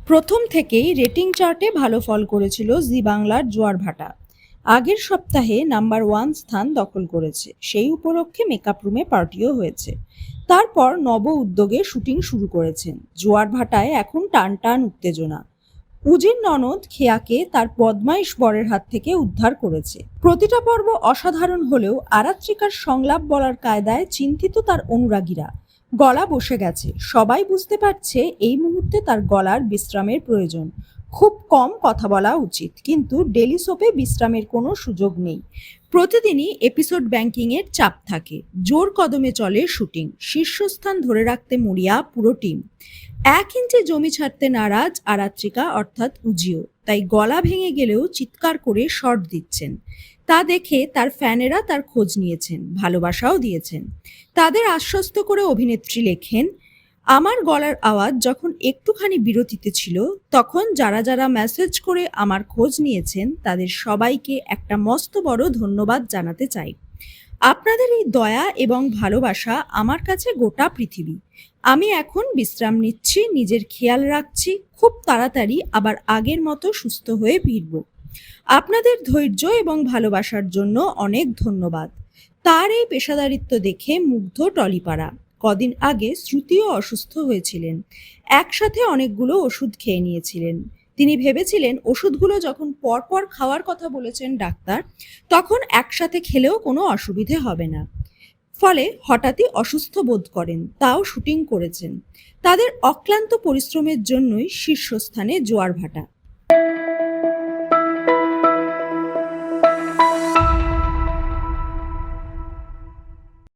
প্রথম থেকেই রেটিং চার্টে ভালো ফল করেছিল জি বাংলার জোয়ার ভাটা। আগের সপ্তাহে নাম্বার 1 স্থান দখল করেছে। সেই উপলক্ষে মেকআপ রুমে পার্টিও হয়েছে। তারপর নব উদ্যোগে শুটিং শুরু করেছেন। জোয়ার ভাটায় এখন টান টান উত্তেজনা। উজির ননদ খেয়াকে তার বদমাইশ বরের হাত থেকে উদ্ধার করেছে। প্রতিটা পর্ব অসাধারণ হলেও আরাত্রিকার সংলাপ বলার কায়দায় চিন্তিত তার অনুরাগীরা। গলা বসে গেছে, সবাই বুঝতে পারছে এই মুহূর্তে তার গলার বিশ্রামের প্রয়োজন। খুব কম কথা বলা উচিত, কিন্তু ডেলি সোপে বিশ্রামের কোনো সুযোগ নেই। প্রতিদিনই এপিসোড ব্যাংকিংয়ের চাপ থাকে। জোর কদমে চলে শুটিং। শীর্ষস্থান ধরে রাখতে মরিয়া পুরো টিম। 1 ইঞ্চি জমি ছাড়তে নারাজ আরাত্রিকা অর্থাৎ উজিও, তাই গলা ভেঙে গেলেও চিৎকার করে শর্ট দিচ্ছেন। তা দেখে তার ফ্যানেরা তার খোঁজ নিয়েছেন, ভালোবাসাও দিয়েছেন। তাদের আশ্বস্ত করে অভিনেত্রী লেখেন, আমার গলার আওয়াজ যখন একটুখানি বিরতিতে ছিল, তখন যারা যারা মেসেজ করে আমার খোঁজ নিয়েছেন তাদের সবাইকে একটা মস্ত বড় ধন্যবাদ জানাতে চাই। আপনাদের এই দয়া এবং ভালোবাসা আমার কাছে গোটা পৃথিবী। আমি এখন বিশ্রাম নিচ্ছি, নিজের খেয়াল রাখছি, খুব তাড়াতাড়ি আবার আগের মতো সুস্থ হয়ে ফিরব। আপনাদের ধৈর্য এবং ভালোবাসার জন্য অনেক ধন্যবাদ। তার এই পেশাদারিত্ব দেখে মুগ্ধ টলিপাড়া। কদিন আগে শ্রুতিও অসুস্থ হয়েছিলেন। একসাথে অনেকগুলো ওষুধ খেয়ে নিয়েছিলেন। তিনি ভেবেছিলেন ওষুধগুলো যখন পরপর খাওয়ার কথা বলেছেন ডাক্তার, তখন একসাথে খেলেও কোনো অসুবিধে হবে না। ফলে হঠাৎই অসুস্থ বোধ করেন, তাও শুটিং করেছেন। তাদের অক্লান্ত পরিশ্রমের জন্যই শীর্ষস্থানে জোয়ার ভাটা।